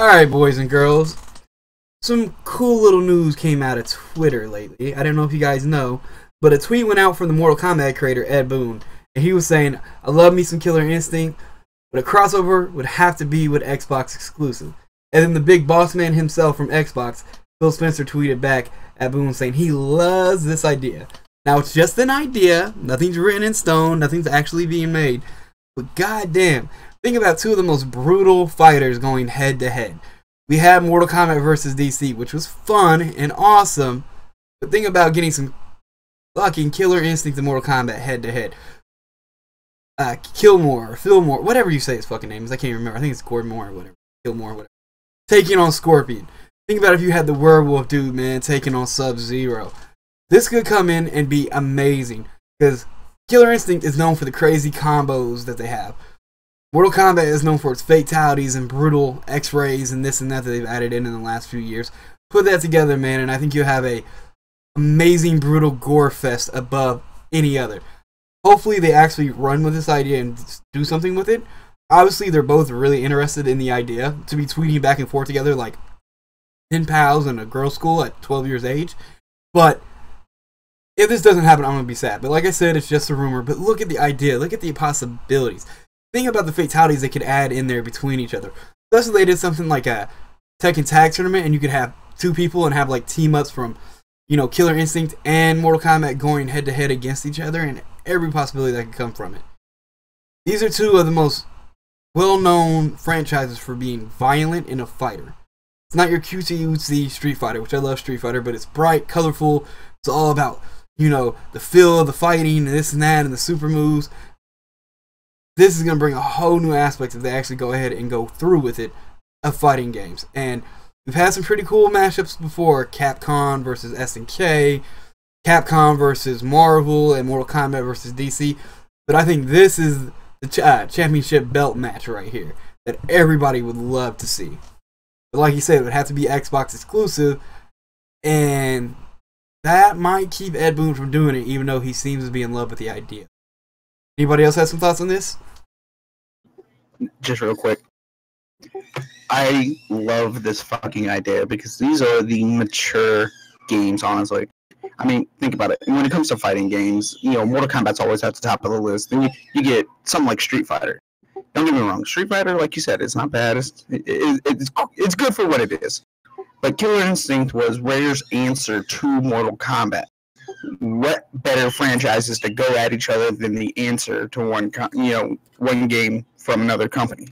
Alright, boys and girls. Some cool little news came out of Twitter lately. I don't know if you guys know, but a tweet went out from the Mortal Kombat creator, Ed Boon. And he was saying, I love me some Killer Instinct, but a crossover would have to be with Xbox exclusive. And then the big boss man himself from Xbox, Phil Spencer, tweeted back at Boon saying he loves this idea. Now, it's just an idea. Nothing's written in stone. Nothing's actually being made. But goddamn, think about two of the most brutal fighters going head to head. We had Mortal Kombat vs. DC, which was fun and awesome. But think about getting some fucking Killer Instinct and Mortal Kombat head to head. Killmore or Fillmore, whatever you say his fucking name is. I can't remember. I think it's Gordmore or whatever. Killmore, whatever. Taking on Scorpion. Think about if you had the werewolf dude, man, taking on Sub-Zero. This could come in and be amazing. Because Killer Instinct is known for the crazy combos that they have. Mortal Kombat is known for its fatalities and brutal X-rays and this and that they've added in the last few years. Put that together, man, and I think you'll have a amazing, brutal gore fest above any other. Hopefully they actually run with this idea and do something with it. Obviously, they're both really interested in the idea to be tweeting back and forth together like pen pals in a girls' school at 12 years age. But if this doesn't happen, I'm going to be sad. But like I said, it's just a rumor. But look at the idea. Look at the possibilities. Think about the fatalities they could add in there between each other. Especially they did something like a Tekken Tag Tournament, and you could have two people and have like team-ups from, you know, Killer Instinct and Mortal Kombat going head-to-head against each other, and every possibility that could come from it. These are two of the most well-known franchises for being violent in a fighter. It's not your cutesy Street Fighter, which I love Street Fighter, but it's bright, colorful. It's all about, you know, the feel of the fighting and this and that and the super moves. This is going to bring a whole new aspect if they actually go ahead and go through with it of fighting games. And we've had some pretty cool mashups before. Capcom versus SNK, Capcom versus Marvel, and Mortal Kombat versus DC. But I think this is the championship belt match right here that everybody would love to see. But like you said, it would have to be Xbox exclusive, and that might keep Ed Boon from doing it, even though he seems to be in love with the idea. Anybody else have some thoughts on this? Just real quick. I love this fucking idea because these are the mature games, honestly. I mean, think about it. When it comes to fighting games, you know, Mortal Kombat's always at the top of the list. Then you get something like Street Fighter. Don't get me wrong. Street Fighter, like you said, it's not bad. It's good for what it is. But Killer Instinct was Rare's answer to Mortal Kombat. What better franchises to go at each other than the answer to one game from another company?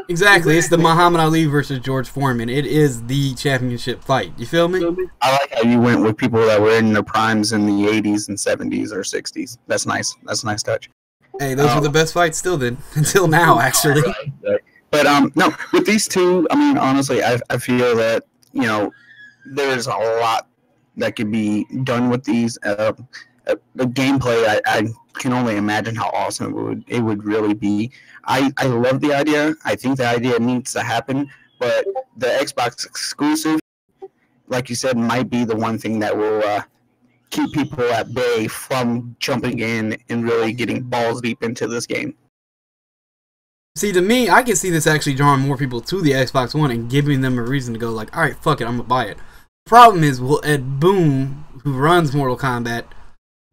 Exactly. It's the Muhammad Ali versus George Foreman. It is the championship fight. You feel me? I like how you went with people that were in their primes in the 80s and 70s or 60s. That's nice. That's a nice touch. Hey, those were the best fights still then. Until now, actually. But, no, with these two, I mean, honestly, I feel that, you know, there's a lot that could be done with these. The gameplay, I can only imagine how awesome it would really be. I love the idea. I think the idea needs to happen, but the Xbox exclusive, like you said, might be the one thing that will keep people at bay from jumping in and really getting balls deep into this game. See, to me, I can see this actually drawing more people to the Xbox One and giving them a reason to go like, alright, fuck it, I'm gonna buy it. Problem is, will Ed Boon, who runs Mortal Kombat,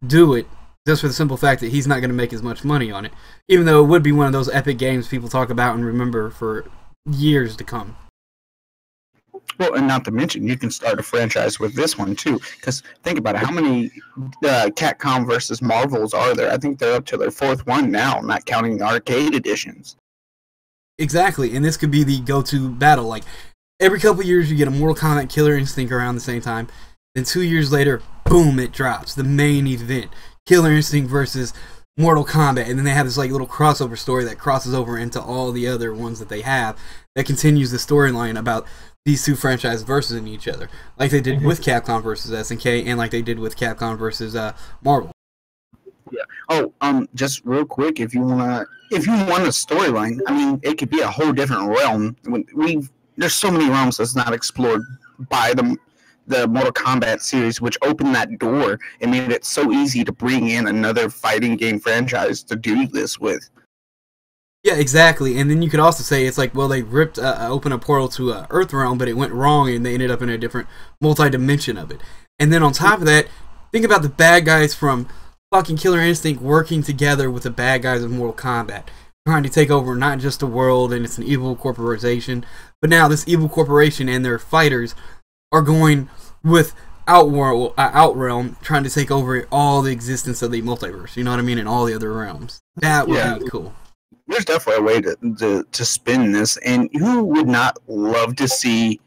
do it just for the simple fact that he's not going to make as much money on it, even though it would be one of those epic games people talk about and remember for years to come. Well, and not to mention, you can start a franchise with this one too, because think about it, how many Capcom versus Marvels are there? I think they're up to their fourth one now, not counting the arcade editions. Exactly, and this could be the go-to battle. Like, every couple years you get a Mortal Kombat Killer Instinct around the same time, then 2 years later, boom, it drops. The main event. Killer Instinct versus Mortal Kombat, and then they have this like little crossover story that crosses over into all the other ones that they have that continues the storyline about these two franchises versus each other, like they did with Capcom versus SNK, and like they did with Capcom versus Marvel. Yeah. Oh, just real quick, if you want a storyline, I mean, it could be a whole different realm. There's so many realms that's not explored by the Mortal Kombat series, which opened that door and made it so easy to bring in another fighting game franchise to do this with. Yeah, exactly. And then you could also say it's like, well, they ripped open a portal to Earthrealm, but it went wrong, and they ended up in a different multi-dimension of it. And then on top of that, think about the bad guys from fucking Killer Instinct working together with the bad guys of Mortal Kombat, trying to take over not just the world, and it's an evil corporation, but now this evil corporation and their fighters are going with Outrealm, trying to take over all the existence of the multiverse. You know what I mean? And all the other realms. That would be cool. There's definitely a way to spin this, and who would not love to see,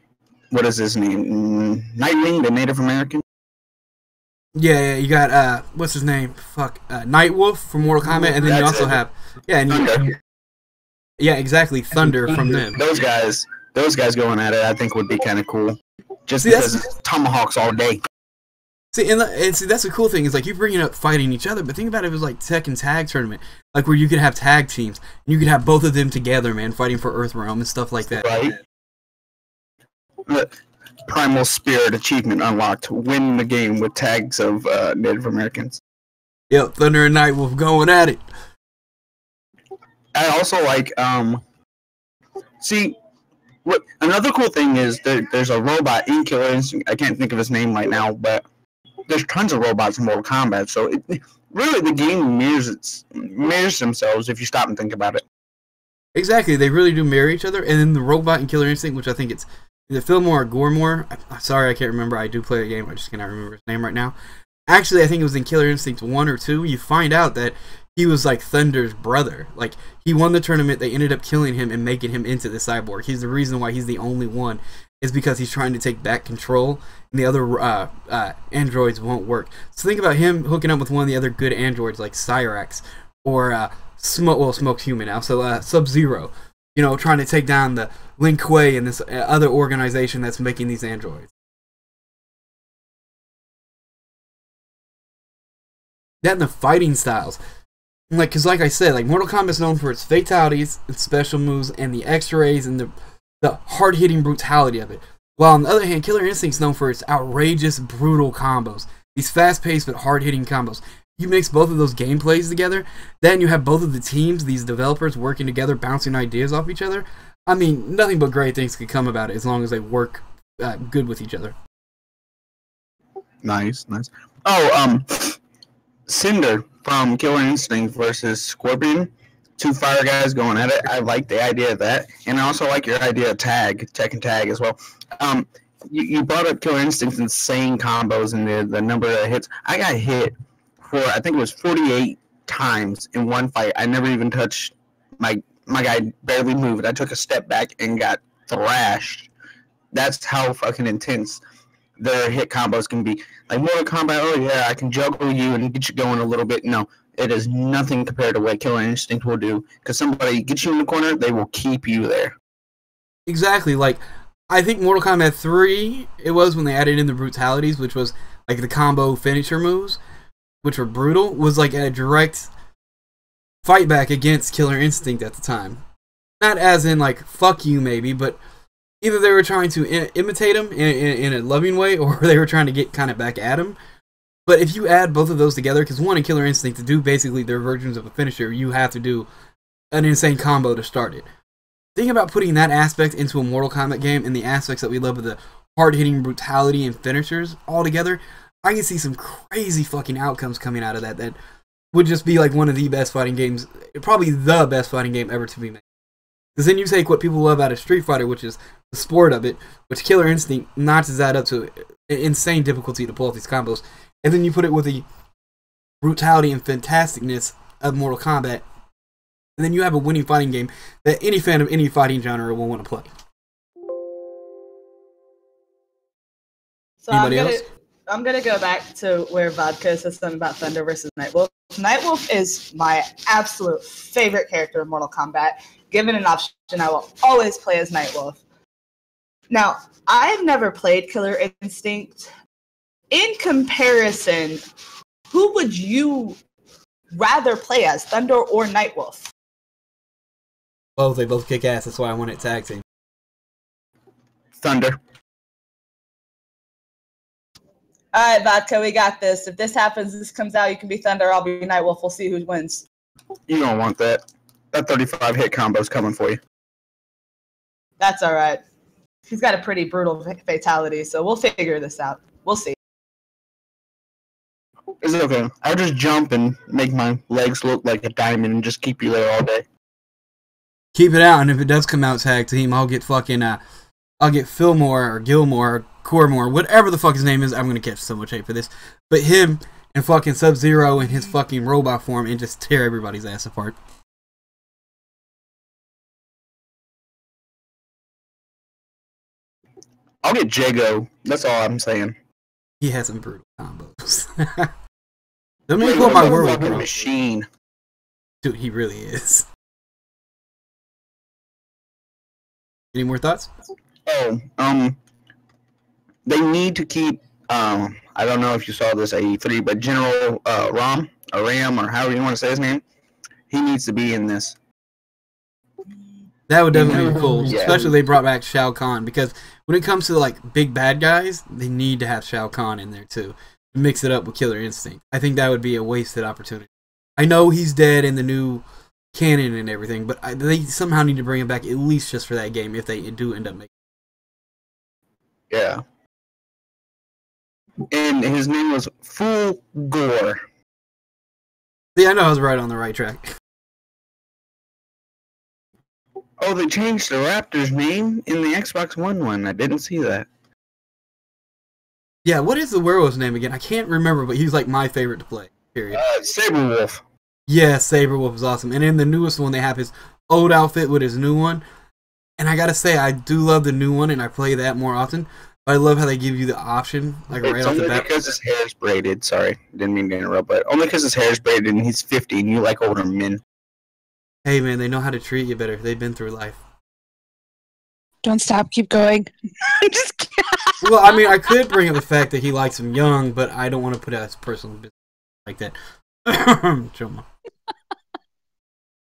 what is his name? Nightwing, the Native American? Yeah, you got, what's his name? Nightwolf from Mortal Kombat, and then you also have, yeah, exactly, Thunder from them. Those guys going at it, I think would be kind of cool. Just because it's tomahawks all day. See, and see, that's the cool thing, is like you bringing up fighting each other, but think about it, it was like Tekken Tag Tournament, like where you could have tag teams, and you could have both of them together, man, fighting for Earthrealm and stuff like that. Right. Primal Spirit achievement unlocked. Win the game with tags of Native Americans. Yep, Thunder and Nightwolf going at it. I also like, see, what another cool thing is there's a robot in Killer Instinct. I can't think of his name right now, but there's tons of robots in Mortal Kombat. So really, the game mirrors themselves if you stop and think about it. Exactly, they really do mirror each other. And then the robot in Killer Instinct, which I think it's either Fillmore or Gormore. Sorry, I can't remember. I do play a game. I just cannot remember his name right now. Actually, I think it was in Killer Instinct 1 or 2. You find out that he was like Thunder's brother. Like, he won the tournament. They ended up killing him and making him into the cyborg. He's the reason why he's the only one, is because he's trying to take back control, and the other androids won't work. So think about him hooking up with one of the other good androids like Cyrax or Smoke's human now, so Sub-Zero. You know, trying to take down the Lin Kuei and this other organization that's making these androids. That and the fighting styles. Like, because like I said, like Mortal Kombat's known for its fatalities, its special moves, and the X-rays, and the hard-hitting brutality of it. While on the other hand, Killer Instinct's known for its outrageous, brutal combos. These fast-paced but hard-hitting combos. You mix both of those gameplays together, then you have both of the teams, these developers, working together, bouncing ideas off each other. I mean, nothing but great things could come about it as long as they work good with each other. Nice. Oh, Cinder from Killer Instinct versus Scorpion. Two fire guys going at it. I like the idea of that. And I also like your idea of Tekken Tag as well. You brought up Killer Instinct's insane combos and the number of hits. I got hit for, I think it was 48 times in one fight. I never even touched my guy, barely moved. I took a step back and got thrashed. That's how fucking intense their hit combos can be. Like Mortal Kombat, oh yeah, I can juggle you and get you going a little bit. No, it is nothing compared to what Killer Instinct will do. Because somebody gets you in the corner, they will keep you there. Exactly. Like, I think Mortal Kombat 3, it was when they added in the brutalities, which was like the combo finisher moves, which were brutal, was like a direct fight back against Killer Instinct at the time. Not as in like, fuck you maybe, but either they were trying to imitate him in a loving way, or they were trying to get kind of back at him. But if you add both of those together, because one in Killer Instinct, to do basically their versions of a finisher, you have to do an insane combo to start it. Think about putting that aspect into a Mortal Kombat game, and the aspects that we love of the hard-hitting brutality and finishers all together. I can see some crazy fucking outcomes coming out of that would just be like one of the best fighting games, probably the best fighting game ever to be made. Because then you take what people love out of Street Fighter, which is the sport of it, which Killer Instinct notches that up to an insane difficulty to pull off these combos, and then you put it with the brutality and fantasticness of Mortal Kombat, and then you have a winning fighting game that any fan of any fighting genre will want to play. So Anybody else? I'm gonna go back to where Vodka said something about Thunder versus Nightwolf. Nightwolf is my absolute favorite character in Mortal Kombat. Given an option, I will always play as Nightwolf. Now, I've never played Killer Instinct. In comparison, who would you rather play as, Thunder or Nightwolf? Both. They both kick ass. That's why I want it tag team. Thunder. All right, Vodka, we got this. If this happens, this comes out, you can be Thunder, I'll be Nightwolf. We'll see who wins. You don't want that. That 35 hit combo's coming for you. That's all right. He's got a pretty brutal fatality, so we'll figure this out. We'll see. It's okay. I'll just jump and make my legs look like a diamond and just keep you there all day. Keep it out, and if it does come out tag team, I'll get fucking, I'll get Fillmore or Gilmore or Cormore, whatever the fuck his name is. I'm gonna catch so much hate for this. But him and fucking Sub-Zero in his fucking robot form and just tear everybody's ass apart. I'll get Jago. That's all I'm saying. He has some brutal combos. Don't make me pull my werewolf, bro. Machine. Dude, he really is. Any more thoughts? Oh, they need to keep, I don't know if you saw this at E3, but General Ram, or Ram, or however you want to say his name, he needs to be in this. That would definitely be cool, Yeah. especially if they brought back Shao Kahn, because when it comes to like big bad guys, they need to have Shao Kahn in there too, to mix it up with Killer Instinct. I think that would be a wasted opportunity. I know he's dead in the new canon and everything, but they somehow need to bring him back at least just for that game if they do end up making. Yeah. And his name was Full Gore. Yeah, I know I was right on the right track. Oh, they changed the Raptor's name in the Xbox One one. I didn't see that. Yeah, what is the werewolf's name again? I can't remember, but he's like my favorite to play. Period. Saberwolf. Yeah, Saberwolf is awesome. And in the newest one, they have his old outfit with his new one. And I gotta say, I do love the new one, and I play that more often. But I love how they give you the option, like right It's off the only bat. because his hair is braided. Sorry, didn't mean to interrupt, but only because his hair is braided and he's 50 and you like older men. Hey man, they know how to treat you better. They've been through life. Don't stop. Keep going. I'm just kidding. Well, I mean, I could bring up the fact that he likes him young, but I don't want to put out his personal business like that. Chuma.